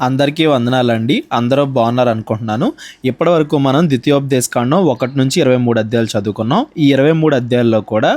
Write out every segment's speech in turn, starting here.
అందరికీ వందనాలండి. అందరూ బాగున్నారనుకుంటున్నాను. ఇప్పటివరకు మనం ద్వితీయోపదేశకాండం 1-23 అధ్యాయాలు చదువుకున్నాం. ఈ 23 అధ్యాయాల్లో కూడా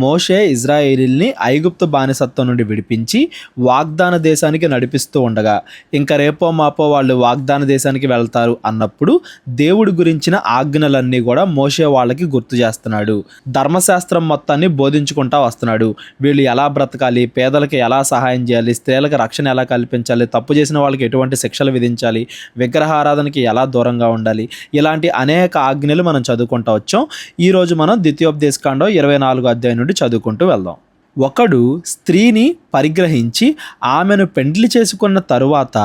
మోషే ఇజ్రాయేలీల్ని ఐగుప్తు బానిసత్వం నుండి విడిపించి వాగ్దాన దేశానికి నడిపిస్తూ ఉండగా, ఇంకా రేపో మాపో వాళ్ళు వాగ్దాన దేశానికి వెళ్తారు అన్నప్పుడు దేవుడి గురించిన ఆజ్ఞలన్నీ కూడా మోషే వాళ్ళకి గుర్తు చేస్తున్నాడు. ధర్మశాస్త్రం మొత్తాన్ని బోధించుకుంటా వస్తున్నాడు. వీళ్ళు ఎలా బ్రతకాలి, పేదలకు ఎలా సహాయం చేయాలి, స్త్రీలకు రక్షణ ఎలా కల్పించాలి, తప్పు చేసిన వాళ్ళకి ఎటువంటి శిక్షలు విధించాలి, విగ్రహారాధనకి ఎలా దూరంగా ఉండాలి, ఇలాంటి అనేక ఆజ్ఞలు మనం చదువుకుంటూ వచ్చాం. ఈరోజు మనం ద్వితీయోపదేశకాండం 24 అధ్యాయం నుండి చదువుకుంటూ వెళ్దాం. ఒకడు స్త్రీని పరిగ్రహించి ఆమెను పెండ్లి చేసుకున్న తరువాత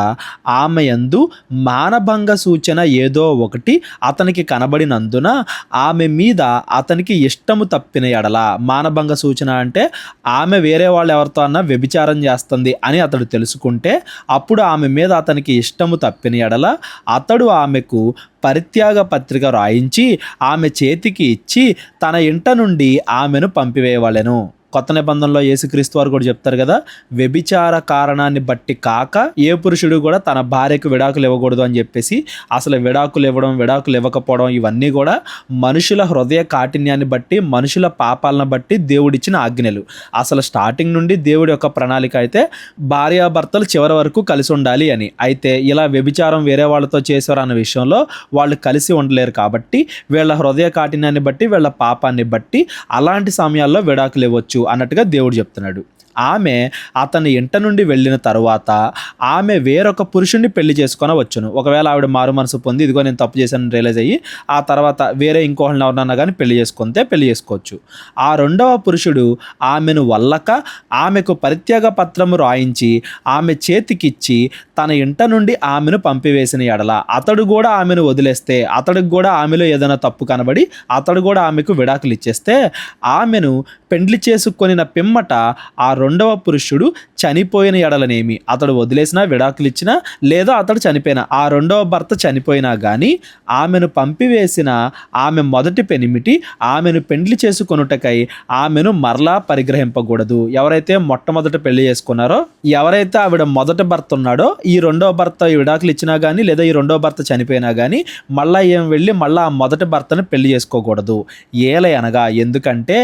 ఆమె యందు మానభంగ సూచన ఏదో ఒకటి అతనికి కనబడినందున ఆమె మీద అతనికి ఇష్టము తప్పిన ఎడల, మానభంగ సూచన అంటే ఆమె వేరే వాళ్ళు ఎవరితో అన్నా వ్యభిచారం చేస్తుంది అని అతడు తెలుసుకుంటే అప్పుడు ఆమె మీద అతనికి ఇష్టము తప్పిన ఎడల అతడు ఆమెకు పరిత్యాగ పత్రిక రాయించి ఆమె చేతికి ఇచ్చి తన ఇంట నుండి ఆమెను పంపివేయవలెను. కొత్త నిబంధనలో యేసుక్రీస్తు వారు కూడా చెప్తారు కదా, వ్యభిచార కారణాన్ని బట్టి కాక ఏ పురుషుడు కూడా తన భార్యకు విడాకులు ఇవ్వకూడదు అని చెప్పేసి, అసలు విడాకులు ఇవ్వడం, విడాకులు ఇవ్వకపోవడం ఇవన్నీ కూడా మనుషుల హృదయ కాఠిన్యాన్ని బట్టి, మనుషుల పాపాలను బట్టి దేవుడిచ్చిన ఆజ్ఞలు. అసలు స్టార్టింగ్ నుండి దేవుడి యొక్క ప్రణాళిక అయితే భార్యాభర్తలు చివరి వరకు కలిసి ఉండాలి అని. అయితే ఇలా వ్యభిచారం వేరే వాళ్ళతో చేశారు అన్న విషయంలో వాళ్ళు కలిసి ఉండలేరు కాబట్టి వీళ్ళ హృదయ కాఠిన్యాన్ని బట్టి, వీళ్ళ పాపాన్ని బట్టి అలాంటి సమయాల్లో విడాకులు ఇవ్వచ్చు అన్నట్టుగా దేవుడు చెప్తున్నాడు. ఆమె అతని ఇంట నుండి వెళ్ళిన తరువాత ఆమె వేరొక పురుషుణ్ణి పెళ్లి చేసుకొనవచ్చును. ఒకవేళ ఆవిడ మారు మనసు పొంది ఇదిగో నేను తప్పు చేశాను రియలైజ్ అయ్యి ఆ తర్వాత వేరే ఇంకోళ్ళని ఎవరినన్నా కానీ పెళ్లి చేసుకోవచ్చు. ఆ రెండవ పురుషుడు ఆమెను వల్లక ఆమెకు పరిత్యాగ పత్రము రాయించి ఆమె చేతికిచ్చి తన ఇంట నుండి ఆమెను పంపివేసిన ఎడల అతడు కూడా ఆమెను వదిలేస్తే, అతడికి కూడా ఆమెలో ఏదైనా తప్పు కనబడి అతడు కూడా ఆమెకు విడాకులు ఇచ్చేస్తే ఆమెను పెండ్లి చేసుకొనిన పిమ్మట ఆ రెండవ పురుషుడు చనిపోయిన ఎడలనేమి, అతడు వదిలేసినా విడాకులు ఇచ్చినా లేదా అతడు చనిపోయినా, ఆ రెండవ భర్త చనిపోయినా కానీ ఆమెను పంపివేసిన ఆమె మొదటి పెనిమిటి ఆమెను పెండ్లి చేసుకొనుటకై ఆమెను మరలా పరిగ్రహింపకూడదు. ఎవరైతే మొట్టమొదట పెళ్లి చేసుకున్నారో, ఎవరైతే ఆవిడ మొదటి భర్త ఉన్నాడో ఈ రెండవ భర్త విడాకులు ఇచ్చినా కానీ లేదా ఈ రెండవ భర్త చనిపోయినా కానీ మళ్ళా ఏం వెళ్ళి మళ్ళా ఆ మొదటి భర్తను పెళ్లి చేసుకోకూడదు. ఏలయనగా ఎందుకంటే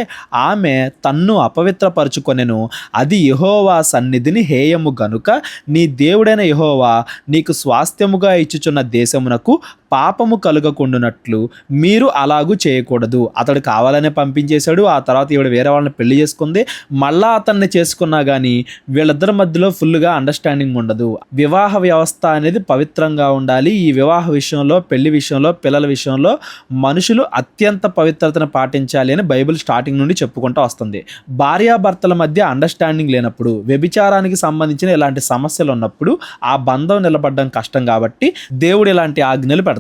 ఆమె తన్ను అపవిత్రపరుచుకొనెను, అది యెహోవా సన్నిధిని హేయము గనుక నీ దేవుడైన యెహోవా నీకు స్వాస్థ్యముగా ఇచ్చుచున్న దేశమునకు పాపము కలుగకుండునట్లు మీరు అలాగూ చేయకూడదు. అతడు కావాలనే పంపించేశాడు. ఆ తర్వాత ఈవిడ వేరే వాళ్ళని పెళ్లి చేసుకుంది. మళ్ళా అతన్ని చేసుకున్నా కానీ వీళ్ళిద్దరి మధ్యలో ఫుల్గా అండర్స్టాండింగ్ ఉండదు. వివాహ వ్యవస్థ అనేది పవిత్రంగా ఉండాలి. ఈ వివాహ విషయంలో, పెళ్లి విషయంలో, పిల్లల విషయంలో మనుషులు అత్యంత పవిత్రతను పాటించాలి అని బైబిల్ స్టార్టింగ్ నుండి చెప్పుకుంటూ వస్తుంది. భార్యాభర్తల మధ్య అండర్స్టాండింగ్ లేనప్పుడు, వ్యభిచారానికి సంబంధించిన ఇలాంటి సమస్యలు ఉన్నప్పుడు ఆ బంధం నిలబడడం కష్టం కాబట్టి దేవుడు ఇలాంటి ఆజ్ఞలు పెడతాడు.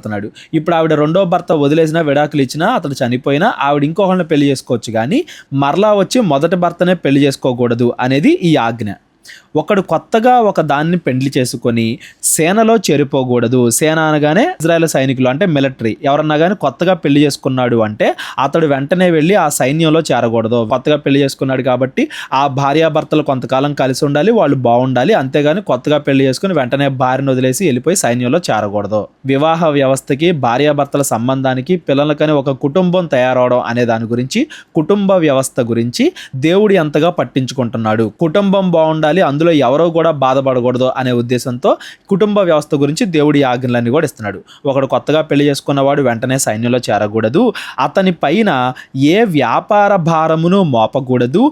ఇప్పుడు ఆవిడ రెండో భర్త వదిలేసినా విడాకులు ఇచ్చినా అతడు చనిపోయినా ఆవిడ ఇంకొకరిని పెళ్లి చేసుకోవచ్చు, కానీ మరలా వచ్చి మొదటి భర్తనే పెళ్లి చేసుకోకూడదు అనేది ఈ ఆజ్ఞ. ఒకడు కొత్తగా ఒక దాన్ని పెండ్లి చేసుకొని సేనలో చేరిపోకూడదు. సేన అనగానే ఇజ్రాయెల్ సైనికులు అంటే మిలిటరీ. ఎవరన్నా కానీ కొత్తగా పెళ్లి చేసుకున్నాడు అంటే అతడు వెంటనే వెళ్ళి ఆ సైన్యంలో చేరకూడదు. కొత్తగా పెళ్లి చేసుకున్నాడు కాబట్టి ఆ భార్యాభర్తలు కొంతకాలం కలిసి ఉండాలి, వాళ్ళు బాగుండాలి. అంతేగాని కొత్తగా పెళ్లి చేసుకుని వెంటనే భార్యను వదిలేసి వెళ్ళిపోయి సైన్యంలో చేరకూడదు. వివాహ వ్యవస్థకి, భార్యాభర్తల సంబంధానికి, పిల్లలకని ఒక కుటుంబం తయారవడం అనే దాని గురించి, కుటుంబ వ్యవస్థ గురించి దేవుడు ఎంతగా పట్టించుకుంటున్నాడు. కుటుంబం బాగుండాలి, అందులో ఎవరో కూడా బాధపడకూడదు అనే ఉద్దేశంతో కుటుంబ వ్యవస్థ గురించి దేవుడి ఆజ్ఞలన్నీ కూడా ఇస్తున్నాడు. ఒకడు కొత్తగా పెళ్లి చేసుకున్నవాడు వెంటనే సైన్యంలో చేరకూడదు. అతని పైన ఏ వ్యాపార భారమును మోపకూడదు.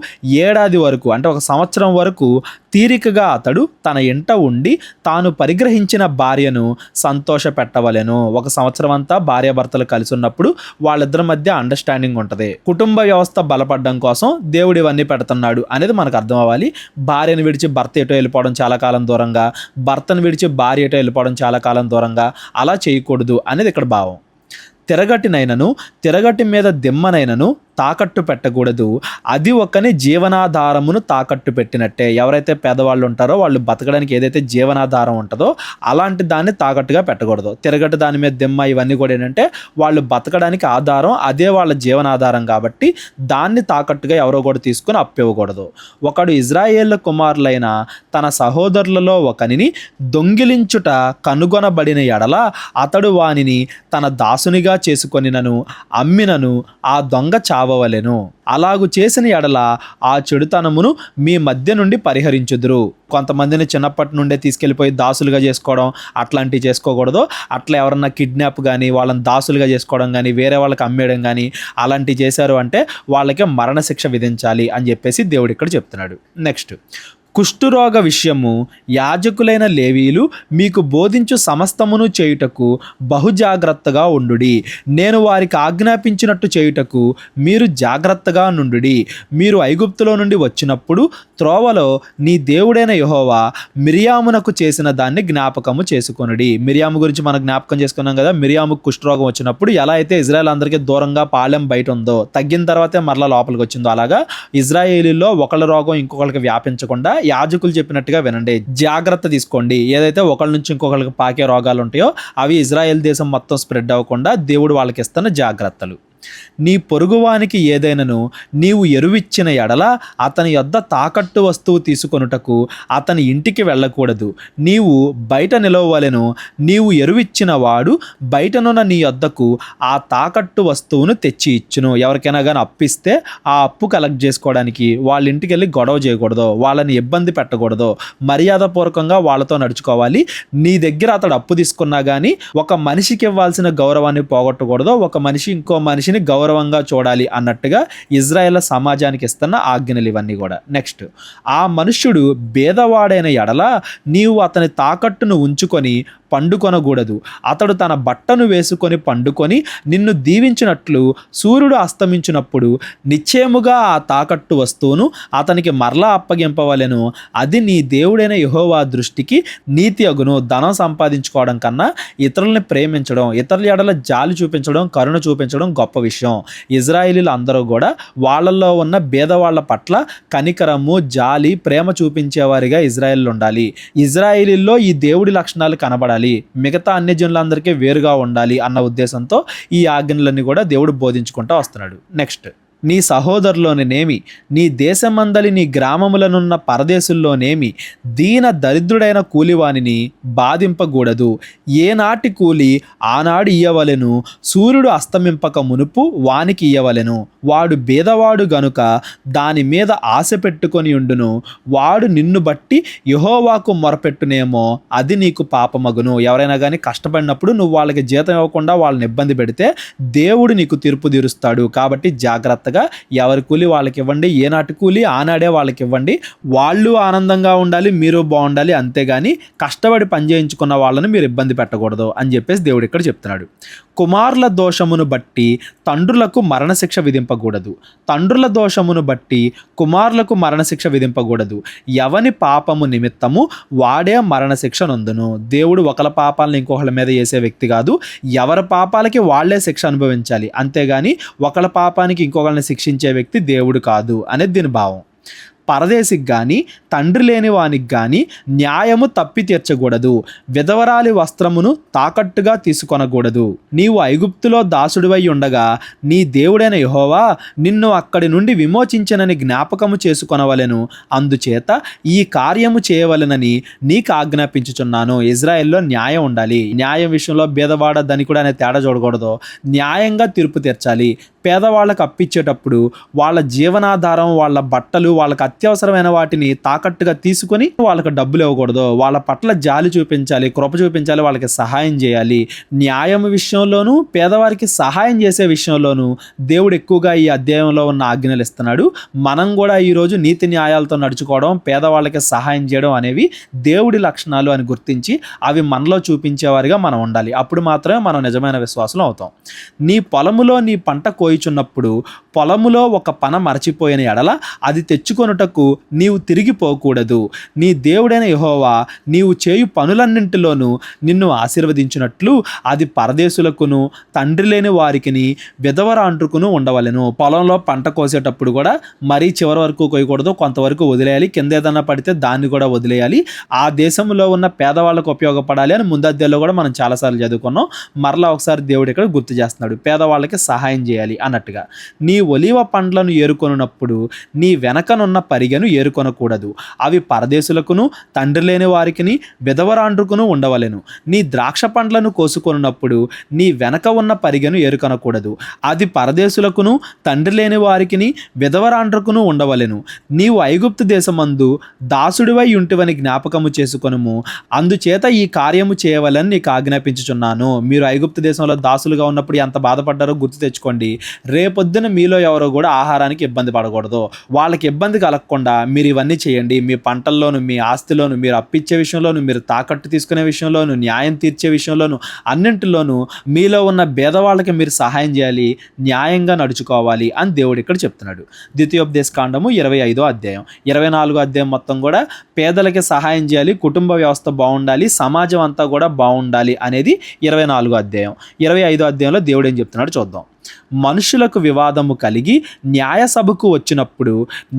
ఏడాది వరకు అంటే 1 సంవత్సరం వరకు తీరికగా అతడు తన ఇంట ఉండి తాను పరిగ్రహించిన భార్యను సంతోష పెట్టవలెను. 1 సంవత్సరం అంతా భార్యాభర్తలు కలిసి ఉన్నప్పుడు వాళ్ళిద్దరి మధ్య అండర్స్టాండింగ్ ఉంటుంది. కుటుంబ వ్యవస్థ బలపడడం కోసం దేవుడు ఇవన్నీ పెడుతున్నాడు అనేది మనకు అర్థం అవ్వాలి. భార్యను విడిచి భర్త ఎటో వెళ్ళిపోవడం చాలా కాలం దూరంగా, భర్తను విడిచి భార్య ఎటో వెళ్ళిపోవడం చాలా కాలం దూరంగా అలా చేయకూడదు అనేది ఇక్కడ భావం. తిరగటినైనను, తిరగటి మీద దిమ్మనైనను, తాకట్టు పెట్టకూడదు. అది ఒకని జీవనాధారమును తాకట్టు పెట్టినట్టే. ఎవరైతే పేదవాళ్ళు ఉంటారో వాళ్ళు బతకడానికి ఏదైతే జీవనాధారం ఉంటుందో అలాంటి దాన్ని తాకట్టుగా పెట్టకూడదు. తిరగట్టు దాని మీద దిమ్మ ఇవన్నీ కూడా ఏంటంటే వాళ్ళు బతకడానికి ఆధారం, అదే వాళ్ళ జీవనాధారం కాబట్టి దాన్ని తాకట్టుగా ఎవరో కూడా తీసుకుని అప్పు ఇవ్వకూడదు. ఒకడు ఇజ్రాయేళ్ల కుమారులైన తన సహోదరులలో ఒకనిని దొంగిలించుట కనుగొనబడిన ఎడల అతడు వానిని తన దాసునిగా చేసుకొనినను అమ్మినను ఆ దొంగ చావవలెను. అలాగు చేసిన ఎడల ఆ చెడుతనమును మీ మధ్య నుండి పరిహరించుదురు. కొంతమందిని చిన్నప్పటి నుండే తీసుకెళ్ళిపోయి దాసులుగా చేసుకోవడం అట్లాంటివి చేసుకోకూడదు. అట్లా ఎవరన్నా కిడ్నాప్ కానీ వాళ్ళని దాసులుగా చేసుకోవడం కానీ వేరే వాళ్ళకి అమ్మేయడం కానీ అలాంటివి చేశారు అంటే వాళ్ళకి మరణశిక్ష విధించాలి అని చెప్పేసి దేవుడు ఇక్కడ చెప్తున్నాడు. నెక్స్ట్, కుష్ఠురోగ విషయము యాజకులైన లేవీయులు మీకు బోధించు సమస్తమును చేయుటకు బహుజాగ్రత్తగా ఉండుడి. నేను వారికి ఆజ్ఞాపించినట్టు చేయుటకు మీరు జాగ్రత్తగా నుండుడి. మీరు ఐగుప్తులో నుండి వచ్చినప్పుడు త్రోవలో నీ దేవుడైన యెహోవా మిరియామునకు చేసిన దాన్ని జ్ఞాపకము చేసుకొనుడి. మిరియాము గురించి మనం జ్ఞాపకం చేసుకున్నాం కదా. మిరియాముకు కుష్ఠరోగం వచ్చినప్పుడు ఎలా అయితే ఇజ్రాయెల్ అందరికీ దూరంగా పాలెం బయట ఉందో, తగ్గిన తర్వాతే మరలా లోపలికి వచ్చిందో, అలాగా ఇజ్రాయేలీలో ఒకళ్ళ రోగం ఇంకొకరికి వ్యాపించకుండా యాజకులు చెప్పినట్టుగా వినండి, జాగ్రత్త తీసుకోండి. ఏదైతే ఒకళ్ళ నుంచి ఇంకొకరికి పాకే రోగాలు ఉంటాయో అవి ఇజ్రాయెల్ దేశం మొత్తం స్ప్రెడ్ అవ్వకుండా దేవుడు వాళ్ళకి ఇస్తున్న జాగ్రత్తలు. నీ పొరుగువానికి ఏదైనను నీవు ఎరువిచ్చిన ఎడల అతని యొద్ద తాకట్టు వస్తువు తీసుకొనుటకు అతని ఇంటికి వెళ్ళకూడదు. నీవు బయట నిలవవలెను. నీవు ఎరువిచ్చిన వాడు బయటనున్న నీ యొద్దకు ఆ తాకట్టు వస్తువును తెచ్చి ఇచ్చును. ఎవరికైనా కానీ అప్పిస్తే ఆ అప్పు కలెక్ట్ చేసుకోవడానికి వాళ్ళ ఇంటికి వెళ్ళి గొడవ చేయకూడదు, వాళ్ళని ఇబ్బంది పెట్టకూడదు, మర్యాదపూర్వకంగా వాళ్ళతో నడుచుకోవాలి. నీ దగ్గర అతడు అప్పు తీసుకున్నా కానీ ఒక మనిషికి ఇవ్వాల్సిన గౌరవాన్ని పోగొట్టకూడదు, ఒక మనిషి ఇంకో మనిషిని గౌరవంగా చూడాలి అన్నట్టుగా ఇజ్రాయేల్ సమాజానికి ఇస్తున్న ఆజ్ఞలు ఇవన్నీ కూడా. నెక్స్ట్, ఆ మనుష్యుడు భేదవాడైన ఎడల నీవు అతని తాకట్టును ఉంచుకొని పండుకొనకూడదు. అతడు తన బట్టను వేసుకొని పండుకొని నిన్ను దీవించినట్లు సూర్యుడు అస్తమించినప్పుడు నిశ్చయముగా ఆ తాకట్టు వస్తువును అతనికి మరలా అప్పగింపవలెను. అది నీ దేవుడైన యెహోవా దృష్టికి నీతి అగును. ధనం సంపాదించుకోవడం కన్నా ఇతరుల్ని ప్రేమించడం, ఇతరుల ఎడల జాలి చూపించడం, కరుణ చూపించడం గొప్ప విషయం. ఇజ్రాయేలీలు అందరూ కూడా వాళ్ళల్లో ఉన్న భేదవాళ్ల పట్ల కనికరము, జాలి, ప్రేమ చూపించేవారిగా ఇజ్రాయేలీలు ఉండాలి. ఇజ్రాయేలీల్లో ఈ దేవుడి లక్షణాలు కనబడాలి, మిగతా అన్యజనులందరికీ వేరుగా ఉండాలి అన్న ఉద్దేశంతో ఈ ఆజ్ఞలన్నీ కూడా దేవుడు బోధించుకుంటూ వస్తున్నాడు. నెక్స్ట్, నీ సహోదరులోనేమి నీ దేశమందలి నీ గ్రామములనున్న పరదేశుల్లోనేమి దీన దరిద్రుడైన కూలివానిని బాధింపకూడదు. ఏనాటి కూలి ఆనాడు ఇయ్యవలెను. సూర్యుడు అస్తమింపక మునుపు వానికి ఇయ్యవలెను. వాడు బీదవాడు గనుక దాని మీద ఆశ పెట్టుకొని ఉండును. వాడు నిన్ను బట్టి యెహోవాకు మొరపెట్టునేమో, అది నీకు పాపమగును. ఎవరైనా కానీ కష్టపడినప్పుడు నువ్వు వాళ్ళకి జీతం ఇవ్వకుండా వాళ్ళని ఇబ్బంది పెడితే దేవుడు నీకు తీర్పు తీరుస్తాడు. కాబట్టి జాగ్రత్త, ఎవరి కూలి వాళ్ళకి ఇవ్వండి, ఏనాటి కూలి ఆనాడే వాళ్ళకి ఇవ్వండి. వాళ్ళు ఆనందంగా ఉండాలి, మీరు బాగుండాలి. అంతేగాని కష్టపడి పని చేయించుకున్న వాళ్ళని మీరు ఇబ్బంది పెట్టకూడదు అని చెప్పేసి దేవుడు ఇక్కడ చెప్తున్నాడు. కుమారుల దోషమును బట్టి తండ్రులకు మరణశిక్ష విధింపకూడదు. తండ్రుల దోషమును బట్టి కుమారులకు మరణశిక్ష విధింపకూడదు. ఎవని పాపము నిమిత్తము వాడే మరణశిక్ష నొందును. దేవుడు ఒకళ్ళ పాపాలను ఇంకొకళ్ళ మీద వేసే వ్యక్తి కాదు. ఎవరి పాపాలకి వాళ్లే శిక్ష అనుభవించాలి, అంతేగాని ఒకళ్ళ పాపానికి ఇంకొకళ్ళని శిక్షించే వ్యక్తి దేవుడు కాదు అనేది దీని భావం. పరదేశికి కానీ తండ్రి లేని వానికి కానీ న్యాయము తప్పి తీర్చకూడదు. విధవరాలి వస్త్రమును తాకట్టుగా తీసుకొనకూడదు. నీవు ఐగుప్తులో దాసుడివై ఉండగా నీ దేవుడైన యెహోవా నిన్ను అక్కడి నుండి విమోచించనని జ్ఞాపకము చేసుకొనవలెను. అందుచేత ఈ కార్యము చేయవలెనని నీకు ఆజ్ఞాపించుచున్నాను. ఇజ్రాయెల్లో న్యాయం ఉండాలి. న్యాయం విషయంలో భేదవాడ ధనికుడు అనే తేడా చూడకూడదు. న్యాయంగా తీర్పు తీర్చాలి. పేదవాళ్ళకు అప్పిచ్చేటప్పుడు వాళ్ళ జీవనాధారం, వాళ్ళ బట్టలు, వాళ్ళకి అత్యవసరమైన వాటిని తాకట్టుగా తీసుకొని వాళ్ళకి డబ్బులు ఇవ్వకూడదు. వాళ్ళ పట్ల జాలి చూపించాలి, కృప చూపించాలి, వాళ్ళకి సహాయం చేయాలి. న్యాయం విషయంలోనూ పేదవారికి సహాయం చేసే విషయంలోనూ దేవుడు ఎక్కువగా ఈ అధ్యాయంలో ఉన్న ఆజ్ఞలు ఇస్తున్నాడు. మనం కూడా ఈరోజు నీతి న్యాయాలతో నడుచుకోవడం, పేదవాళ్ళకి సహాయం చేయడం అనేవి దేవుడి లక్షణాలు అని గుర్తించి అవి మనలో చూపించేవారిగా మనం ఉండాలి. అప్పుడు మాత్రమే మనం నిజమైన విశ్వాసం అవుతాం. నీ పొలములో నీ పంట కోయుచున్నప్పుడు పొలములో ఒక పన మరచిపోయిన ఎడల అది తెచ్చుకొనుటకు మీదకు నీవు తిరిగిపోకూడదు. నీ దేవుడైన యెహోవా నీవు చేయు పనులన్నింటిలోనూ నిన్ను ఆశీర్వదించినట్లు అది పరదేశులకును తండ్రి లేని వారికిని విధవరాండ్రుకును ఉండవలెను. పొలంలో పంట కోసేటప్పుడు కూడా మరీ చివరి వరకు కోయకూడదు, కొంతవరకు వదిలేయాలి. కింద ఏదన్నా పడితే దాన్ని కూడా వదిలేయాలి. ఆ దేశంలో ఉన్న పేదవాళ్ళకు ఉపయోగపడాలి అని ముందు అధ్యాయంలో కూడా మనం చాలాసార్లు చదువుకున్నాం. మరలా ఒకసారి దేవుడు ఇక్కడ గుర్తు చేస్తున్నాడు, పేదవాళ్ళకి సహాయం చేయాలి అన్నట్టుగా. నీ ఒలీవ పండ్లను ఏరుకొనున్నప్పుడు నీ వెనకనున్న పరిగెను ఏరుకొనకూడదు, అవి పరదేశులకును తండ్రి లేని వారికిని విధవరాండ్రుకును ఉండవలెను. నీ ద్రాక్ష పండ్లను కోసుకొనున్నప్పుడు నీ వెనక ఉన్న పరిగెను ఏరుకొనకూడదు, అది పరదేశులకును తండ్రి లేని వారికిని విధవరాండ్రుకును ఉండవలెను. నీవు ఐగుప్తు దేశమందు దాసుడివై ఉంటివని జ్ఞాపకము చేసుకొనుము, అందుచేత ఈ కార్యము చేయవలని నీకు ఆజ్ఞాపించుచున్నాను. మీరు ఐగుప్తు దేశంలో దాసులుగా ఉన్నప్పుడు ఎంత బాధపడ్డారో గుర్తు తెచ్చుకోండి. రేపొద్దున మీలో ఎవరో కూడా ఆహారానికి ఇబ్బంది పడకూడదు. వాళ్ళకి ఇబ్బంది కలగకుండా మీరు ఇవన్నీ చేయండి. మీ పంటల్లోను, మీ ఆస్తిలోను, మీరు అప్పిచ్చే విషయంలోను, మీరు తాకట్టు తీసుకునే విషయంలోను, న్యాయం తీర్చే విషయంలోను, అన్నింటిలోనూ మీలో ఉన్న భేదవాళ్ళకి మీరు సహాయం చేయాలి, న్యాయంగా నడుచుకోవాలి అని దేవుడు ఇక్కడ చెప్తున్నాడు. ద్వితీయోపదేశ కాండము 25వ అధ్యాయం. 24వ అధ్యాయం మొత్తం కూడా పేదలకి సహాయం చేయాలి, కుటుంబ వ్యవస్థ బాగుండాలి, సమాజం అంతా కూడా బాగుండాలి అనేది 24వ అధ్యాయం. 25వ అధ్యాయంలో దేవుడు ఏం చెప్తున్నాడు చూద్దాం. మనుషులకు వివాదము కలిగి న్యాయ సభకు వచ్చినప్పుడు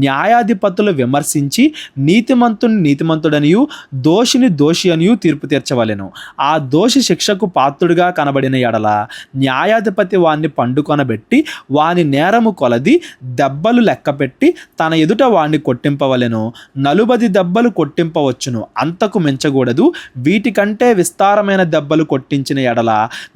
న్యాయాధిపతులు విమర్శించి నీతిమంతుడనియు దోషిని దోషి అనియు తీర్పు తీర్చవలెను. ఆ దోషి శిక్షకు పాత్రుడిగా కనబడిన ఎడల న్యాయాధిపతి వాణ్ణి పండుకొనబెట్టి వాని నేరము కొలది దెబ్బలు లెక్కపెట్టి తన ఎదుట వాణ్ణి కొట్టింపవలెను. 40 దెబ్బలు కొట్టింపవచ్చును, అంతకు మించకూడదు. వీటికంటే విస్తారమైన దెబ్బలు కొట్టించిన ఎడల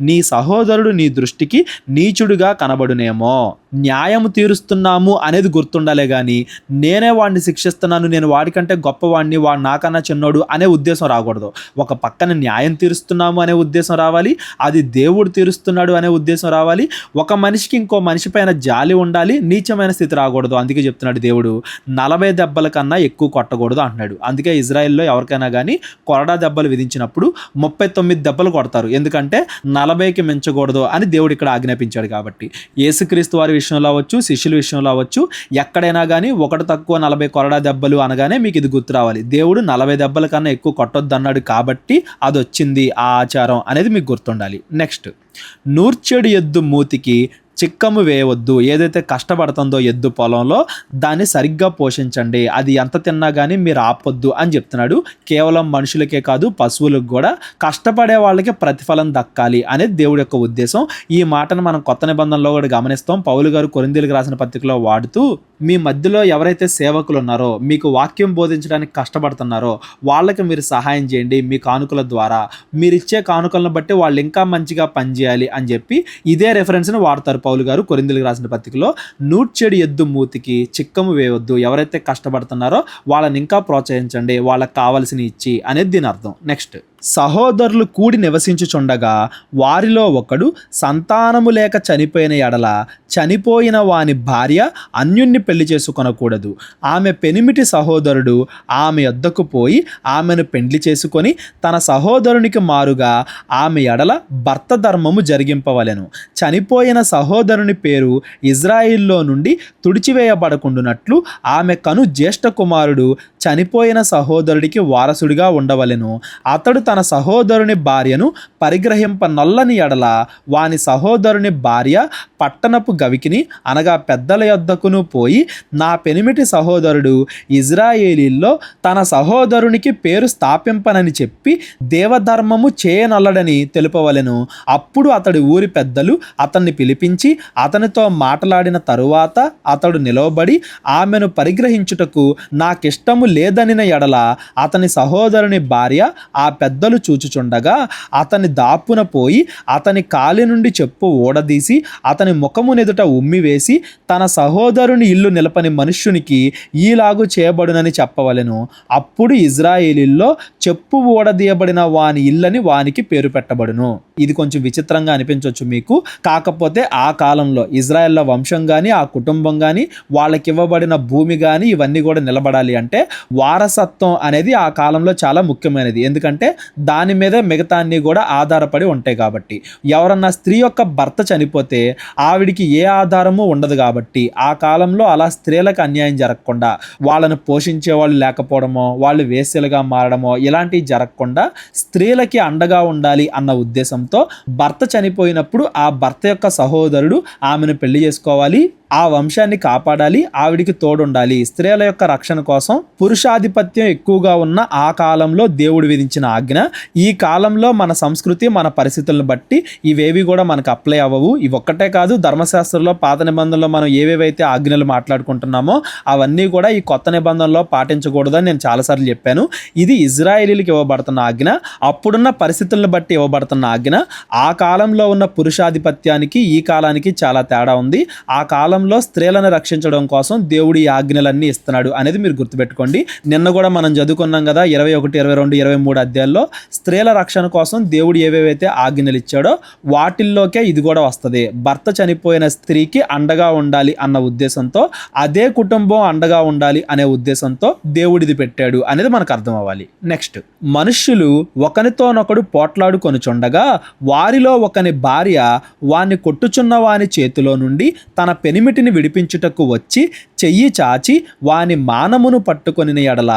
నీ సహోదరుడు నీ దృష్టికి నీచుడుగా కనబడునేమో. న్యాయము తీరుస్తున్నాము అనేది గుర్తుండాలే గాని నేనే వాడిని శిక్షిస్తున్నాను, నేను వాడికంటే గొప్పవాడిని, వాడు నాకన్నా చిన్నోడు అనే ఉద్దేశం రాకూడదు. ఒక పక్కన న్యాయం తీరుస్తున్నాము అనే ఉద్దేశం రావాలి, అది దేవుడు తీరుస్తున్నాడు అనే ఉద్దేశం రావాలి. ఒక మనిషికి ఇంకో మనిషి పైన జాలి ఉండాలి, నీచమైన స్థితి రాకూడదు. అందుకే చెప్తున్నాడు దేవుడు 40 దెబ్బల కన్నా ఎక్కువ కొట్టకూడదు అంటున్నాడు. అందుకే ఇజ్రాయెల్లో ఎవరికైనా కానీ కొరడా దెబ్బలు విధించినప్పుడు 39 దెబ్బలు కొడతారు, ఎందుకంటే 40కి మించకూడదు అని దేవుడు ఇక్కడ ఆజ్ఞాపించాడు. కాబట్టి యేసుక్రీస్తు వారి విషయంలో అవ్వచ్చు, శిష్యుల విషయంలో అవ్వచ్చు, ఎక్కడైనా కానీ ఒకటి తక్కువ 40 కొరడా దెబ్బలు అనగానే మీకు ఇది గుర్తు రావాలి. దేవుడు 40 దెబ్బల కన్నా ఎక్కువ కొట్టొద్దు అన్నాడు కాబట్టి అది వచ్చింది ఆ ఆచారం అనేది మీకు గుర్తుండాలి. నెక్స్ట్, నూర్చెడు ఎద్దు మూతికి చిక్కము వేయవద్దు. ఏదైతే కష్టపడుతుందో ఎద్దు పొలంలో దాన్ని సరిగ్గా పోషించండి, అది ఎంత తిన్నా కానీ మీరు ఆపొద్దు అని చెప్తున్నాడు. కేవలం మనుషులకే కాదు పశువులకు కూడా కష్టపడే వాళ్ళకి ప్రతిఫలం దక్కాలి అనేది దేవుడి యొక్క ఉద్దేశం. ఈ మాటను మనం కొత్త నిబంధనలో కూడా గమనిస్తాం. పౌలు గారు కొరింథీయులకు రాసిన పత్రికలో వాడుతూ, మీ మధ్యలో ఎవరైతే సేవకులు ఉన్నారో, మీకు వాక్యం బోధించడానికి కష్టపడుతున్నారో వాళ్ళకి మీరు సహాయం చేయండి. మీ కానుకల ద్వారా మీరు ఇచ్చే కానుకలను బట్టి వాళ్ళు ఇంకా మంచిగా పనిచేయాలి అని చెప్పి ఇదే రెఫరెన్స్ని వాడతారు పౌలు గారు కొరింథీయులకు రాసిన పత్రికలో. నూర్చెడు ఎద్దు మూతికి చిక్కము వేయవద్దు, ఎవరైతే కష్టపడుతున్నారో వాళ్ళని ఇంకా ప్రోత్సహించండి, వాళ్ళకి కావాల్సిన ఇచ్చి అనేది దీని అర్థం. నెక్స్ట్, సహోదరులు కూడి నివసించుచుండగా వారిలో ఒకడు సంతానము లేక చనిపోయిన ఎడల చనిపోయిన వాని భార్య అన్యుణ్ణి పెళ్లి చేసుకొనకూడదు. ఆమె పెనిమిటి సహోదరుడు ఆమె యొద్దకు పోయి ఆమెను పెండ్లి చేసుకొని తన సహోదరునికి మారుగా ఆమె ఎడల భర్త ధర్మము జరిగింపవలెను. చనిపోయిన సహోదరుని పేరు ఇజ్రాయిల్లో నుండి తుడిచివేయబడకుండునట్లు ఆమె కను జ్యేష్ఠ కుమారుడు చనిపోయిన సహోదరుడికి వారసుడిగా ఉండవలెను. అతడు తన సహోదరుని భార్యను పరిగ్రహింప నల్లని ఎడల వాని సహోదరుని భార్య పట్టణపు గవికిని అనగా పెద్దల యొద్దకును పోయి, నా పెనిమిటి సహోదరుడు ఇజ్రాయేలీల్లో తన సహోదరునికి పేరు స్థాపింపనని చెప్పి దేవధర్మము చేయనల్లడని తెలుపవలెను. అప్పుడు అతడి ఊరి పెద్దలు అతన్ని పిలిపించి అతనితో మాట్లాడిన తరువాత అతడు నిలవబడి ఆమెను పరిగ్రహించుటకు నాకిష్టము లేదనిన ఎడల అతని సహోదరుని భార్య ఆ పెద్దలు చూచుచుండగా అతని దాపున పోయి అతని కాలి నుండి చెప్పు ఊడదీసి అతని ముఖమునెదుట ఉమ్మివేసి తన సహోదరుని ఇల్లు నిలపని మనుష్యునికి ఈలాగు చేయబడునని చెప్పవలెను. అప్పుడు ఇజ్రాయేలీల్లో చెప్పు ఊడదీయబడిన వాని ఇల్లని వానికి పేరు పెట్టబడును. ఇది కొంచెం విచిత్రంగా అనిపించవచ్చు మీకు, కాకపోతే ఆ కాలంలో ఇజ్రాయెల్ల వంశం కానీ ఆ కుటుంబం కానీ వాళ్ళకి ఇవ్వబడిన భూమి కానీ ఇవన్నీ కూడా నిలబడాలి అంటే వారసత్వం అనేది ఆ కాలంలో చాలా ముఖ్యమైనది. ఎందుకంటే దాని మీదే మిగతా అన్ని కూడా ఆధారపడి ఉంటాయి కాబట్టి. ఎవరన్నా స్త్రీ యొక్క భర్త చనిపోతే ఆవిడికి ఏ ఆధారము ఉండదు కాబట్టి ఆ కాలంలో అలా స్త్రీలకు అన్యాయం జరగకుండా, వాళ్ళను పోషించే వాళ్ళు లేకపోవడమో, వాళ్ళు వేశ్యలుగా మారడమో ఇలాంటివి జరగకుండా స్త్రీలకి అండగా ఉండాలి అన్న ఉద్దేశంతో భర్త చనిపోయినప్పుడు ఆ భర్త యొక్క సహోదరుడు ఆమెను పెళ్లి చేసుకోవాలి, ఆ వంశాన్ని కాపాడాలి, ఆవిడికి తోడుండాలి. స్త్రీల యొక్క రక్షణ కోసం పురుషాధిపత్యం ఎక్కువగా ఉన్న ఆ కాలంలో దేవుడు విధించిన ఆజ్ఞ. ఈ కాలంలో మన సంస్కృతి, మన పరిస్థితులను బట్టి ఇవేవి కూడా మనకు అప్లై అవ్వవు. ఇవి ఒక్కటే కాదు, ధర్మశాస్త్రంలో పాత నిబంధనలో మనం ఏవేవైతే ఆజ్ఞలు మాట్లాడుకుంటున్నామో అవన్నీ కూడా ఈ కొత్త నిబంధనలో పాటించకూడదని నేను చాలాసార్లు చెప్పాను. ఇది ఇజ్రాయేలీలకు ఇవ్వబడుతున్న ఆజ్ఞ, అప్పుడున్న పరిస్థితులను బట్టి ఇవ్వబడుతున్న ఆజ్ఞ. ఆ కాలంలో ఉన్న పురుషాధిపత్యానికి ఈ కాలానికి చాలా తేడా ఉంది. ఆ కాలం స్త్రీలను రక్షించడం కోసం దేవుడు ఈ ఆజ్ఞలన్నీ ఇస్తున్నాడు అనేది మీరు గుర్తుపెట్టుకోండి. నిన్న కూడా మనం చదువుకున్నాం కదా 21, 22, 23 అధ్యాయాల్లో స్త్రీల రక్షణ కోసం దేవుడు ఏవేవైతే ఆజ్ఞలు ఇచ్చాడో వాటిల్లోకే ఇది కూడా వస్తుంది. భర్త చనిపోయిన స్త్రీకి అండగా ఉండాలి అన్న ఉద్దేశంతో, అదే కుటుంబం అండగా ఉండాలి అనే ఉద్దేశంతో దేవుడు ఇది పెట్టాడు అనేది మనకు అర్థం అవ్వాలి. నెక్స్ట్, మనుష్యులు ఒకనితోనొకడు పోట్లాడుకొనుచుండగా వారిలో ఒకని భార్య వాని కొట్టుచున్న వాని చేతిలో నుండి తన పెనిమిటిని విడిపించుటకు వచ్చి చెయ్యి చాచి వాని మానమును పట్టుకొనిన ఎడల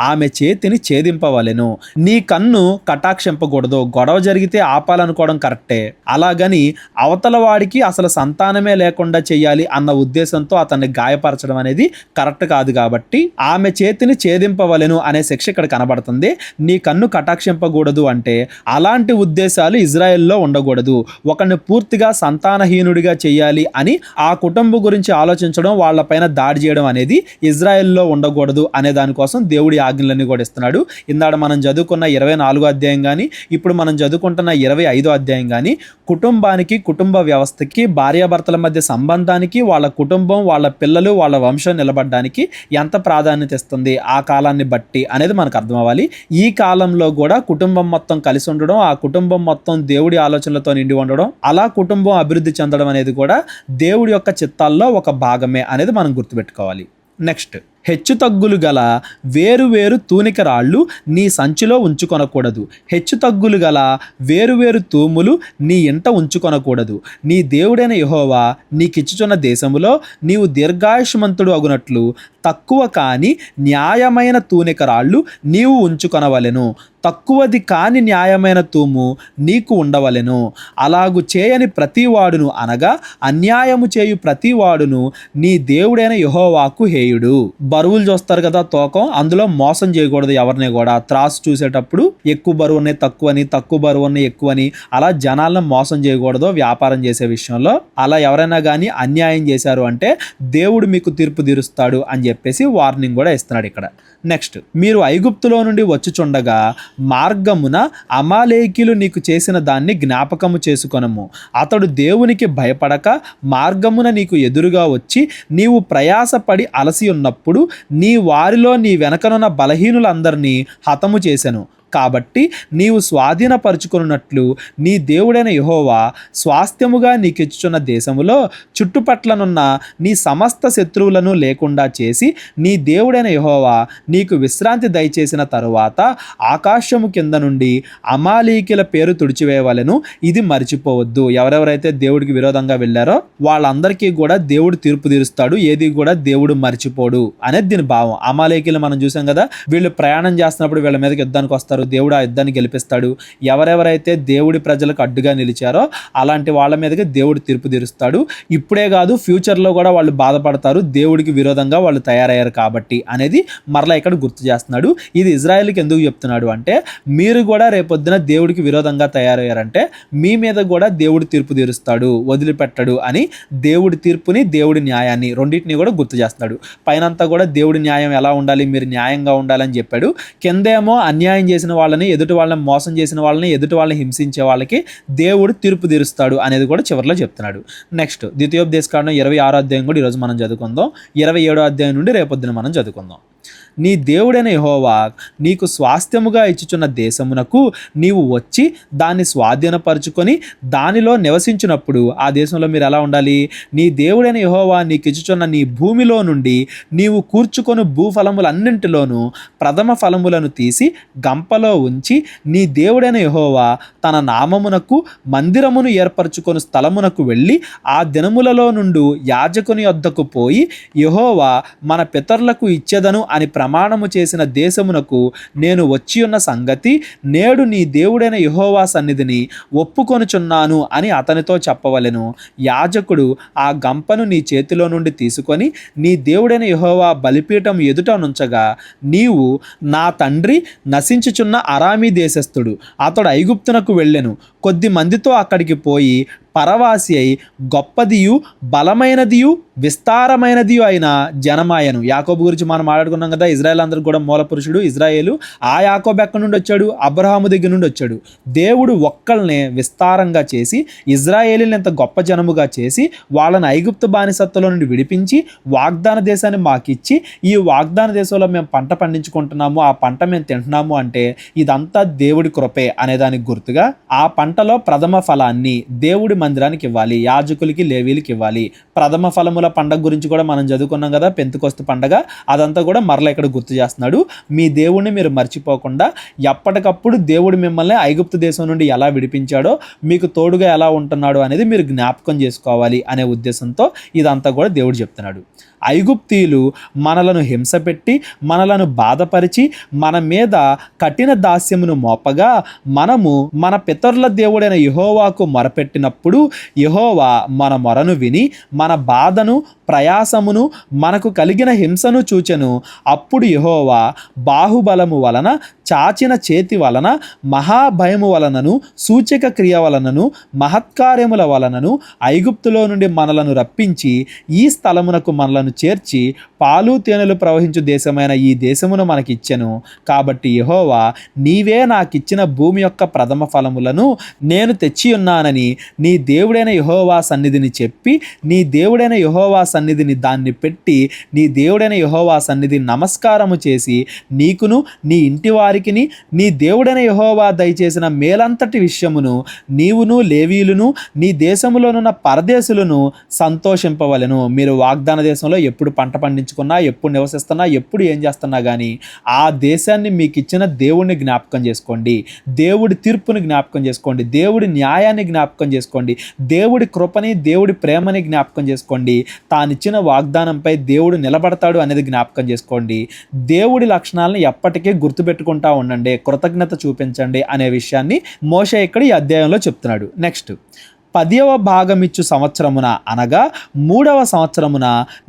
ఆమె చేతిని ఛేదింపవలెను. నీ కన్ను కటాక్షింపకూడదు. గొడవ జరిగితే ఆపాలనుకోవడం కరెక్టే, అలాగని అవతల వాడికి అసలు సంతానమే లేకుండా చెయ్యాలి అన్న ఉద్దేశంతో అతన్ని గాయపరచడం అనేది కరెక్ట్ కాదు. కాబట్టి ఆమె చేతిని ఛేదింపవలెను అనే శిక్ష ఇక్కడ కనబడుతుంది. నీ కన్ను కటాక్షింపకూడదు అంటే అలాంటి ఉద్దేశాలు ఇజ్రాయెల్లో ఉండకూడదు. ఒకరిని పూర్తిగా సంతానహీనుడిగా చెయ్యాలి అని ఆ కుటుంబం గురించి ఆలోచించడం, వాళ్ళపైన దాడి చేయడం అనేది ఇజ్రాయెల్లో ఉండకూడదు అనే దానికోసం దేవుడి ఆజ్ఞలన్నీ కూడా ఇస్తున్నాడు. ఇందాక మనం చదువుకున్న 24వ అధ్యాయం కానీ, ఇప్పుడు మనం చదువుకుంటున్న 25వ అధ్యాయం కానీ కుటుంబానికి, కుటుంబ వ్యవస్థకి, భార్యాభర్తల మధ్య సంబంధానికి, వాళ్ళ కుటుంబం, వాళ్ళ పిల్లలు, వాళ్ళ వంశం నిలబడడానికి ఎంత ప్రాధాన్యత ఇస్తుంది ఆ కాలాన్ని బట్టి అనేది మనకు అర్థం అవ్వాలి. ఈ కాలంలో కూడా కుటుంబం మొత్తం కలిసి ఉండడం, ఆ కుటుంబం మొత్తం దేవుడి ఆలోచనలతో నిండి ఉండడం, అలా కుటుంబం అభివృద్ధి చెందడం అనేది కూడా దేవుడి యొక్క చిత్తాల్లో ఒక భాగమే అనేది మనం గుర్తుపెట్టుకోవాలి. నెక్స్ట్, హెచ్చుతగ్గులు గల వేరువేరు తూనిక రాళ్ళు నీ సంచిలో ఉంచుకొనకూడదు. హెచ్చుతగ్గులు గల వేరువేరు తూములు నీ ఇంట ఉంచుకొనకూడదు. నీ దేవుడైన యెహోవా నీకిచ్చుచున్న దేశములో నీవు దీర్ఘాయుష్మంతుడు అగునట్లు తక్కువ కాని న్యాయమైన తూనిక రాళ్ళు నీవు ఉంచుకొనవలెను. తక్కువది కాని న్యాయమైన తూము నీకు ఉండవలెను. అలాగు చేయని ప్రతివాడును, అనగా అన్యాయము చేయు ప్రతివాడును నీ దేవుడైన యెహోవాకు హేయుడు. బరువులు చూస్తారు కదా తూకం, అందులో మోసం చేయకూడదు ఎవరిని కూడా. త్రాసు చూసేటప్పుడు ఎక్కువ బరువు ఉన్నాయి తక్కువని, తక్కువ బరువు ఉన్నాయి ఎక్కువని అలా జనాలను మోసం చేయకూడదు వ్యాపారం చేసే విషయంలో. అలా ఎవరైనా కానీ అన్యాయం చేశారు అంటే దేవుడు మీకు తీర్పు తీరుస్తాడు అని చెప్పేసి వార్నింగ్ కూడా ఇస్తున్నాడు ఇక్కడ. నెక్స్ట్, మీరు ఐగుప్తులో నుండి వచ్చుచుండగా మార్గమున అమాలేకీలు నీకు చేసిన దాన్ని జ్ఞాపకము చేసుకొనము. అతడు దేవునికి భయపడక మార్గమున నీకు ఎదురుగా వచ్చి నీవు ప్రయాసపడి అలసి ఉన్నప్పుడు నీ వారిలో నీ వెనకనున్న బలహీనులందరినీ హతము చేసెను. కాబట్టి నీవు స్వాధీనపరుచుకున్నట్లు నీ దేవుడైన యెహోవా స్వాస్థ్యముగా నీకిచ్చుచున్న దేశములో చుట్టుపట్లనున్న నీ సమస్త శత్రువులను లేకుండా చేసి నీ దేవుడైన యెహోవా నీకు విశ్రాంతి దయచేసిన తరువాత ఆకాశము కింద నుండి అమాలీకుల పేరు తుడిచివేయవలెను. ఇది మర్చిపోవద్దు. ఎవరెవరైతే దేవుడికి విరోధంగా వెళ్ళారో వాళ్ళందరికీ కూడా దేవుడు తీర్పు తీరుస్తాడు. ఏది కూడా దేవుడు మర్చిపోడు అనేది దీని భావం. అమాలేకీలు మనం చూసాం కదా, వీళ్ళు ప్రయాణం చేస్తున్నప్పుడు వీళ్ళ మీదకి యుద్ధానికి వస్తారు, దేవుడు ఆ యుద్ధాన్ని గెలిపిస్తాడు. ఎవరెవరైతే దేవుడి ప్రజలకు అడ్డుగా నిలిచారో అలాంటి వాళ్ళ మీదకి దేవుడు తీర్పు తీరుస్తాడు. ఇప్పుడే కాదు ఫ్యూచర్లో కూడా వాళ్ళు బాధపడతారు, దేవుడికి విరోధంగా వాళ్ళు తయారయ్యారు కాబట్టి అనేది మరలా ఇక్కడ గుర్తు చేస్తున్నాడు. ఇది ఇజ్రాయెల్కి ఎందుకు చెప్తున్నాడు అంటే, మీరు కూడా రేపొద్దున దేవుడికి విరోధంగా తయారయ్యారంటే మీ మీద కూడా దేవుడు తీర్పు తీరుస్తాడు, వదిలిపెట్టడు అని దేవుడి తీర్పుని, దేవుడి న్యాయాన్ని రెండింటిని కూడా గుర్తు చేస్తున్నాడు. పైనంతా కూడా దేవుడి న్యాయం ఎలా ఉండాలి, మీరు న్యాయంగా ఉండాలని చెప్పాడు. కిందేమో అన్యాయం చేసిన వాళ్ళని, ఎదుటి వాళ్ళని మోసం చేసిన వాళ్ళని, ఎదుటి వాళ్ళని హింసించే వాళ్ళకి దేవుడు తీర్పు తీరుస్తాడు అనేది కూడా చివరిలో చెప్తున్నాడు. నెక్స్ట్, ద్వితీయోపదేశకాండం 26వ అధ్యాయం కూడా ఈరోజు మనం చదువుకుందాం. 27వ అధ్యాయం నుండి రేపొద్దున మనం చదువుకుందాం. నీ దేవుడైన యెహోవా నీకు స్వాస్థ్యముగా ఇచ్చుచున్న దేశమునకు నీవు వచ్చి దాన్ని స్వాధీనపరుచుకొని దానిలో నివసించినప్పుడు ఆ దేశంలో మీరు ఎలా ఉండాలి? నీ దేవుడైన యెహోవా నీకు ఇచ్చుచున్న నీ భూమిలో నుండి నీవు కూర్చుకొని భూఫలములన్నింటిలోనూ ప్రథమ ఫలములను తీసి గంపలో ఉంచి నీ దేవుడైన యెహోవా తన నామమునకు మందిరమును ఏర్పరచుకొని స్థలమునకు వెళ్ళి ఆ దినములలో నుండి యాజకుని వద్దకు పోయి యెహోవా మన పితరులకు ఇచ్చెదను అని ప్రమాణము చేసిన దేశమునకు నేను వచ్చి ఉన్న సంగతి నేడు నీ దేవుడైన యెహోవా సన్నిధిని ఒప్పుకొనుచున్నాను అని అతనితో చెప్పవలెను. యాజకుడు ఆ గంపను నీ చేతిలో నుండి తీసుకొని నీ దేవుడైన యెహోవా బలిపీఠం ఎదుట నుంచగా నీవు నా తండ్రి నశించుచున్న అరామీ దేశస్థుడు, అతడు ఐగుప్తునకు వెళ్ళెను, కొద్ది మందితో అక్కడికి పోయి పరవాసి అయి గొప్పదియు బలమైనదియు విస్తారమైనదియు అయిన జనమాయను. యాకోబు గురించి మనం మాట్లాడుకున్నాం కదా, ఇజ్రాయేల్ అందరికి కూడా మూల పురుషుడు ఇజ్రాయేలు. ఆ యాకోబు ఎక్కడి నుండి వచ్చాడు? అబ్రహాము దగ్గర నుండి వచ్చాడు. దేవుడు ఒక్కళ్ళనే విస్తారంగా చేసి ఇజ్రాయేలీని ఎంత గొప్ప జనముగా చేసి వాళ్ళని ఐగుప్తు బానిసత్వంలో నుండి విడిపించి వాగ్దాన దేశాన్ని మాకిచ్చి ఈ వాగ్దాన దేశంలో మేము పంట పండించుకుంటున్నాము, ఆ పంట మేము తింటున్నాము అంటే ఇదంతా దేవుడి కృపే అనేదానికి గుర్తుగా ఆ పంటలో ప్రథమ ఫలాన్ని దేవుడి మందిరానికి ఇవ్వాలి, యాజకులకి లేవీలకి ఇవ్వాలి. ప్రథమ ఫలముల పండగ గురించి కూడా మనం చదువుకున్నాం కదా, పెంతెకొస్తు పండగ. అదంతా కూడా మరలా ఇక్కడ గుర్తు చేస్తున్నాడు. మీ దేవుడిని మీరు మర్చిపోకుండా ఎప్పటికప్పుడు దేవుడు మిమ్మల్ని ఐగుప్తు దేశం నుండి ఎలా విడిపించాడో, మీకు తోడుగా ఎలా ఉంటున్నాడు అనేది మీరు జ్ఞాపకం చేసుకోవాలి అనే ఉద్దేశంతో ఇదంతా కూడా దేవుడు చెప్తున్నాడు. ఐగుప్తీయులు మనలను హింసపెట్టి మనలను బాధపరిచి మన మీద కఠిన దాస్యమును మోపగా మనము మన పితరుల దేవుడైన యెహోవాకు మొరపెట్టినప్పుడు యెహోవా మన మొరను విని మన బాధను ప్రయాసమును మనకు కలిగిన హింసను చూచెను. అప్పుడు యెహోవా బాహుబలము వలన చాచిన చేతి వలన మహాభయము వలనను సూచక క్రియ వలనను మహత్కార్యముల వలనను ఐగుప్తులో నుండి మనలను రప్పించి ఈ స్థలమునకు మనలను చేర్చి పాలు తేనెలు ప్రవహించు దేశమైన ఈ దేశమును మనకిచ్చెను. కాబట్టి యెహోవా నీవే నాకిచ్చిన భూమి యొక్క ప్రథమ ఫలములను నేను తెచ్చి ఉన్నానని నీ దేవుడైన యెహోవా సన్నిధిని చెప్పి నీ దేవుడైన యెహోవా సన్నిధిని దాన్ని పెట్టి నీ దేవుడైన యెహోవా సన్నిధి నమస్కారము చేసి నీకును నీ ఇంటి వారికిని నీ దేవుడైన యెహోవా దయచేసిన మేలంతటి విషయమును నీవును లేవీయులను నీ దేశములోనున్న పరదేశులను సంతోషింపవలెను. మీరు వాగ్దాన దేశంలో ఎప్పుడు పంట పండించుకున్నా, ఎప్పుడు నివసిస్తున్నా, ఎప్పుడు ఏం చేస్తున్నా కానీ ఆ దేశాన్ని మీకు ఇచ్చిన దేవుడిని జ్ఞాపకం చేసుకోండి, దేవుడి తీర్పుని జ్ఞాపకం చేసుకోండి, దేవుడి న్యాయాన్ని జ్ఞాపకం చేసుకోండి, దేవుడి కృపని దేవుడి ప్రేమని జ్ఞాపకం చేసుకోండి, తానిచ్చిన వాగ్దానంపై దేవుడు నిలబడతాడు అనేది జ్ఞాపకం చేసుకోండి. దేవుడి లక్షణాలను ఎప్పటికీ గుర్తుపెట్టుకుంటా ఉండండి, కృతజ్ఞత చూపించండి అనే విషయాన్ని మోషే ఇక్కడ ఈ అధ్యాయంలో చెప్తున్నాడు. నెక్స్ట్ 10వ భాగమిచ్చు సంవత్సరమున అనగా 3వ సంవత్సరమున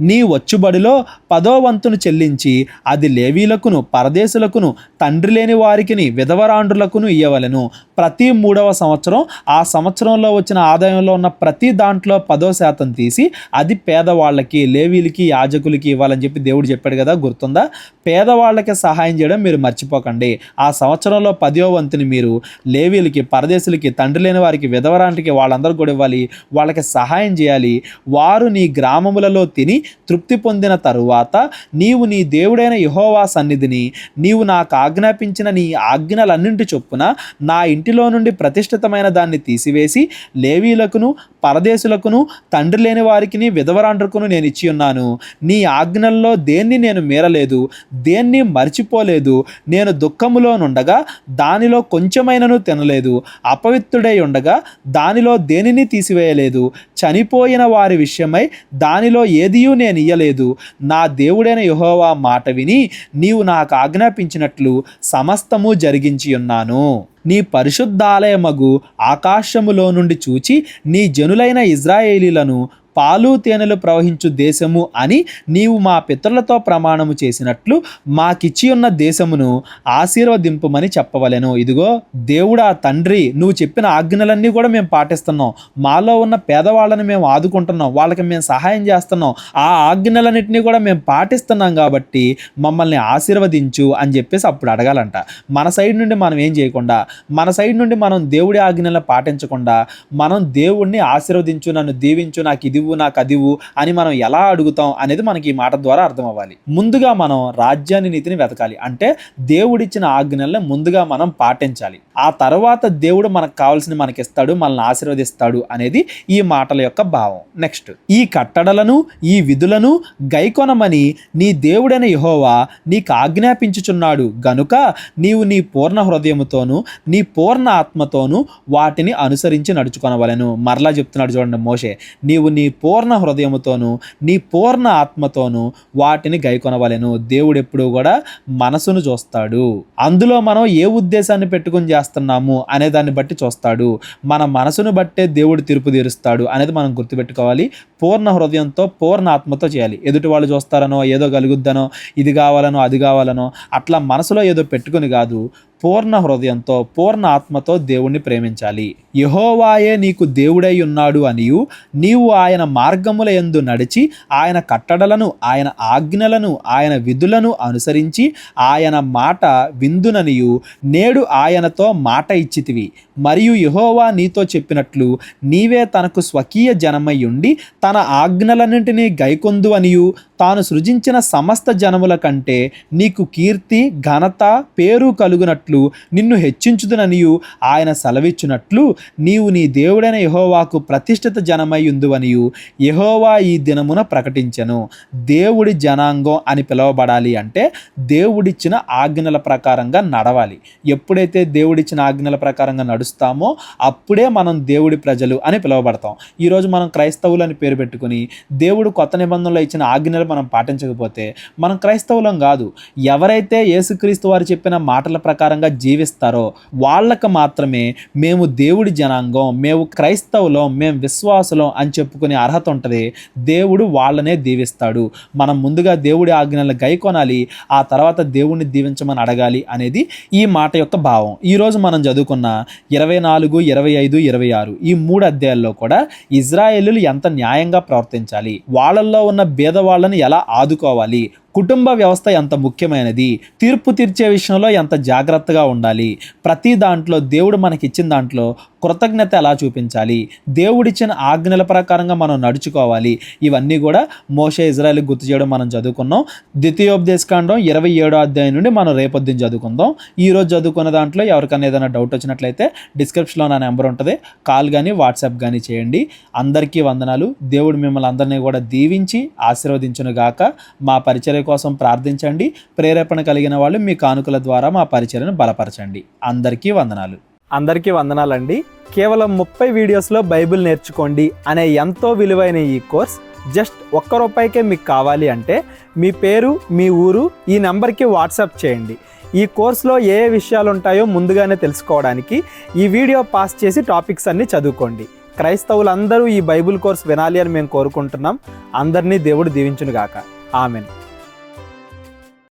నీ వచ్చుబడిలో 10వ వంతును చెల్లించి అది లేవీలకును పరదేశులకును తండ్రి లేని వారికిని విధవరాండ్రులకును ఇయ్యవలెను. ప్రతి 3వ సంవత్సరం ఆ సంవత్సరంలో వచ్చిన ఆదాయంలో ఉన్న ప్రతి దాంట్లో 10% తీసి అది పేదవాళ్ళకి లేవీలకి యాజకులకి ఇవ్వాలని చెప్పి దేవుడు చెప్పాడు కదా, గుర్తుందా? పేదవాళ్ళకి సహాయం చేయడం మీరు మర్చిపోకండి. ఆ సంవత్సరంలో 10వ వంతుని మీరు లేవీలకి పరదేశులకి తండ్రి లేని వారికి విధవరాంటికి వాళ్ళందరూ కూడా ఇవ్వాలి, వాళ్ళకి సహాయం చేయాలి. వారు నీ గ్రామములలో తిని తృప్తి పొందిన తరువాత నీవు నీ దేవుడైన యెహోవా సన్నిధిని నీవు నాకు ఆజ్ఞాపించిన నీ ఆజ్ఞలన్నింటి చొప్పున నా ఇంటిలో నుండి ప్రతిష్ఠితమైన దాన్ని తీసివేసి లేవీలకును పరదేశులకును తండ్రి లేని వారికి విధవరాండ్రుకును నేను ఇచ్చి ఉన్నాను. నీ ఆజ్ఞల్లో దేన్ని నేను మీరలేదు, దేన్ని మర్చిపోలేదు. నేను దుఃఖములో నుండగా దానిలో కొంచెమైనను తినలేదు, అపవిత్రుడై ఉండగా దానిలో దేనిని తీసివేయలేదు, చనిపోయిన వారి విషయమై దానిలో ఏదియూ నేను ఇయ్యలేదు. నా దేవుడైన యెహోవా మాట విని నీవు నాకు ఆజ్ఞాపించినట్లు సమస్తము జరిగించి ఉన్నాను. నీ పరిశుద్ధాలయమగు ఆకాశములో నుండి చూచి నీ జనులైన ఇజ్రాయేలీలను పాలు తేనెలు ప్రవహించు దేశము అని నీవు మా పితరులతో ప్రమాణము చేసినట్లు మాకిచ్చి ఉన్న దేశమును ఆశీర్వదింపుమని చెప్పవలెను. ఇదిగో దేవుడా తండ్రి, నువ్వు చెప్పిన ఆజ్ఞలన్నీ కూడా మేము పాటిస్తున్నాం, మాలో ఉన్న పేదవాళ్ళని మేము ఆదుకుంటున్నాం, వాళ్ళకి మేము సహాయం చేస్తున్నాం, ఆ ఆజ్ఞలన్నింటినీ కూడా మేము పాటిస్తున్నాం కాబట్టి మమ్మల్ని ఆశీర్వదించు అని చెప్పేసి అప్పుడు అడగాలంట. మన సైడ్ నుండి మనం ఏం చేయకుండా, మన సైడ్ నుండి మనం దేవుడి ఆజ్ఞలను పాటించకుండా మనం దేవుడిని ఆశీర్వదించు, నన్ను దీవించు, నాకు ఇది ఇవ్వు, నాకు అది ఇవ్వు అని మనం ఎలా అడుగుతాం అనేది మనకి ఈ మాట ద్వారా అర్థం అవ్వాలి. ముందుగా మనం రాజ్యాన్ని, నీతిని వెతకాలి. అంటే దేవుడిచ్చిన ఆజ్ఞల్ని ముందుగా మనం పాటించాలి. ఆ తర్వాత దేవుడు మనకు కావాల్సిన మనకి ఇస్తాడు, మనల్ని ఆశీర్వదిస్తాడు అనేది ఈ మాటల యొక్క భావం. నెక్స్ట్, ఈ కట్టడలను, ఈ విధులను గైకొనమని నీ దేవుడైన యెహోవా నీకు ఆజ్ఞాపించుచున్నాడు గనుక నీవు నీ పూర్ణ హృదయముతోను, నీ పూర్ణ ఆత్మతోను వాటిని అనుసరించి నడుచుకొనవలెను. మరలా చెప్తున్నాడు చూడండి మోషే, నీవు నీ పూర్ణ హృదయముతోను, నీ పూర్ణ ఆత్మతోను వాటిని గైకొనవలెను. దేవుడు ఎప్పుడు కూడా మనసును చూస్తాడు. అందులో మనం ఏ ఉద్దేశాన్ని పెట్టుకుని చేస్తున్నాము అనే దాన్ని బట్టి చూస్తాడు. మన మనసును బట్టే దేవుడు తీర్పు తీరుస్తాడు అనేది మనం గుర్తుపెట్టుకోవాలి. పూర్ణ హృదయంతో, పూర్ణ ఆత్మతో చేయాలి. ఎదుటి వాళ్ళు చూస్తారనో, ఏదో కలుగుద్దనో, ఇది కావాలనో, అది కావాలనో అట్లా మనసులో ఏదో పెట్టుకుని కాదు, పూర్ణ హృదయంతో, పూర్ణ ఆత్మతో దేవుణ్ణి ప్రేమించాలి. యెహోవాయే నీకు దేవుడై ఉన్నాడు అనియు, నీవు ఆయన మార్గముల యందు నడిచి ఆయన కట్టడలను, ఆయన ఆజ్ఞలను, ఆయన విధులను అనుసరించి ఆయన మాట విందుననియు నేడు ఆయనతో మాట ఇచ్చితివి. మరియు యెహోవా నీతో చెప్పినట్లు నీవే తనకు స్వకీయ జనమై ఉండి తన ఆజ్ఞలన్నింటినీ గైకొందు అనియు, తాను సృజించిన సమస్త జనముల కంటే నీకు కీర్తి, ఘనత, పేరు కలుగునట్లు నిన్ను హెచ్చించుదుననియు ఆయన సెలవిచ్చినట్లు నీవు నీ దేవుడైన యెహోవాకు ప్రతిష్ఠిత జనమై ఉందువనియు యెహోవా ఈ దినమున ప్రకటించెను. దేవుడి జనాంగం అని పిలువబడాలి అంటే దేవుడిచ్చిన ఆజ్ఞల ప్రకారంగా నడవాలి. ఎప్పుడైతే దేవుడిచ్చిన ఆజ్ఞల ప్రకారంగా నడుస్తామో అప్పుడే మనం దేవుడి ప్రజలు అని పిలువబడతాం. ఈరోజు మనం క్రైస్తవులు అని పేరు పెట్టుకుని దేవుడు కొత్త నిబంధనలో ఇచ్చిన ఆజ్ఞలు మనం పాటించకపోతే మనం క్రైస్తవులం కాదు. ఎవరైతే యేసుక్రీస్తు వారు చెప్పిన మాటల ప్రకారంగా జీవిస్తారో వాళ్ళకు మాత్రమే మేము దేవుడి జనాంగం, మేము క్రైస్తవులం, మేము విశ్వాసులం అని చెప్పుకునే అర్హత ఉంటుంది. దేవుడు వాళ్ళనే దీవిస్తాడు. మనం ముందుగా దేవుడి ఆజ్ఞలను గైకొనాలి, ఆ తర్వాత దేవుడిని దీవించమని అడగాలి అనేది ఈ మాట యొక్క భావం. ఈరోజు మనం చదువుకున్న 24, 25, 26 ఈ 3 అధ్యాయాల్లో కూడా ఇజ్రాయేలీలు ఎంత న్యాయంగా ప్రవర్తించాలి, వాళ్ళల్లో ఉన్న భేదవాళ్ళని ఎలా ఆదుకోవాలి, కుటుంబ వ్యవస్థ ఎంత ముఖ్యమైనది, తీర్పు తీర్చే విషయంలో ఎంత జాగ్రత్తగా ఉండాలి, ప్రతి దాంట్లో దేవుడు మనకిచ్చిన దాంట్లో కృతజ్ఞత ఎలా చూపించాలి, దేవుడిచ్చిన ఆజ్ఞల ప్రకారంగా మనం నడుచుకోవాలి, ఇవన్నీ కూడా మోషే ఇజ్రాయేలుకి గుర్తు చేయడం మనం చదువుకున్నాం. ద్వితీయోపదేశకాండం 27వ అధ్యాయం నుండి మనం రేపొద్దున చదువుకుందాం. ఈరోజు చదువుకున్న దాంట్లో ఎవరికైనా ఏదైనా డౌట్ వచ్చినట్లయితే డిస్క్రిప్షన్లో నా నెంబర్ ఉంటుంది, కాల్ కానీ వాట్సాప్ కానీ చేయండి. అందరికీ వందనాలు. దేవుడు మిమ్మల్ని అందరినీ కూడా దీవించి ఆశీర్వదించును గాక. మా పరిచర్య కోసం ప్రార్థించండి. ప్రేరేపణ కలిగిన వాళ్ళు మీ కానుకల ద్వారా మా పరిచర్యను బలపరచండి. అందరికీ వందనాలు. అందరికీ వందనాలండి. కేవలం 30 వీడియోస్లో బైబిల్ నేర్చుకోండి అనే ఎంతో విలువైన ఈ కోర్స్ జస్ట్ ₹1 మీకు కావాలి అంటే మీ పేరు, మీ ఊరు ఈ నెంబర్కి వాట్సాప్ చేయండి. ఈ కోర్సులో ఏ విషయాలు ఉంటాయో ముందుగానే తెలుసుకోవడానికి ఈ వీడియో పాస్ చేసి టాపిక్స్ అన్నీ చదువుకోండి. క్రైస్తవులందరూ ఈ బైబిల్ కోర్స్ వినాలి అని మేము కోరుకుంటున్నాం. అందరినీ దేవుడు దీవించును గాక. ఆమెన్.